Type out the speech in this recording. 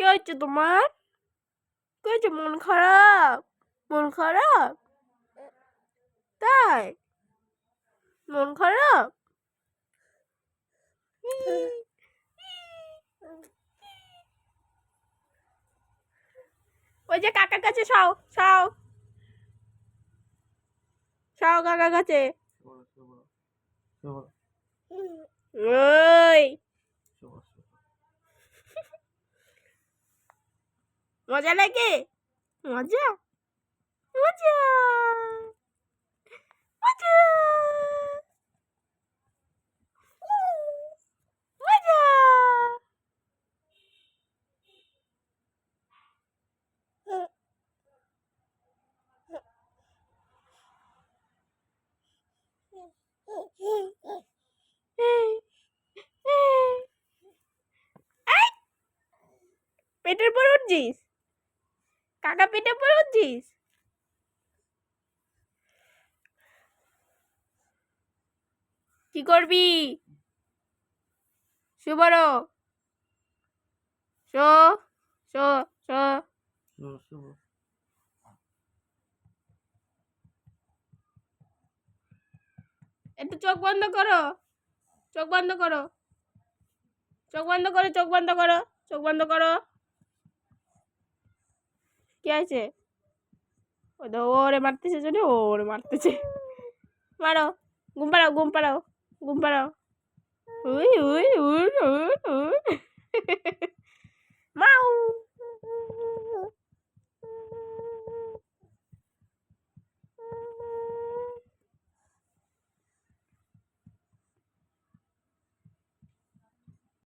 হয়েছে তোমার? কি হয়েছে? মন খারাপ? মন খারাপ? তাই মন খারাপ? ওই যে কাকার কাছে শাও শাও শাও কাকার কাছে। ওই মজা লাগে? মজা মজা মজা মজা। পেটের পর উঠছিস? কাকা পেটের পর উঠছিস? কি করবি? শু বড় শো শো শো। একটু চোখ বন্ধ করো, চোখ বন্ধ করো, চোখ বন্ধ করো, চোখ বন্ধ করো, চোখ বন্ধ করো। কি আছে? ওরে মারতেছে জন্য ওরে মারতেছে। মারো, ঘুম পাড়াও ঘুম পাড়াও ঘুম পাড়াও। উই উই উই উই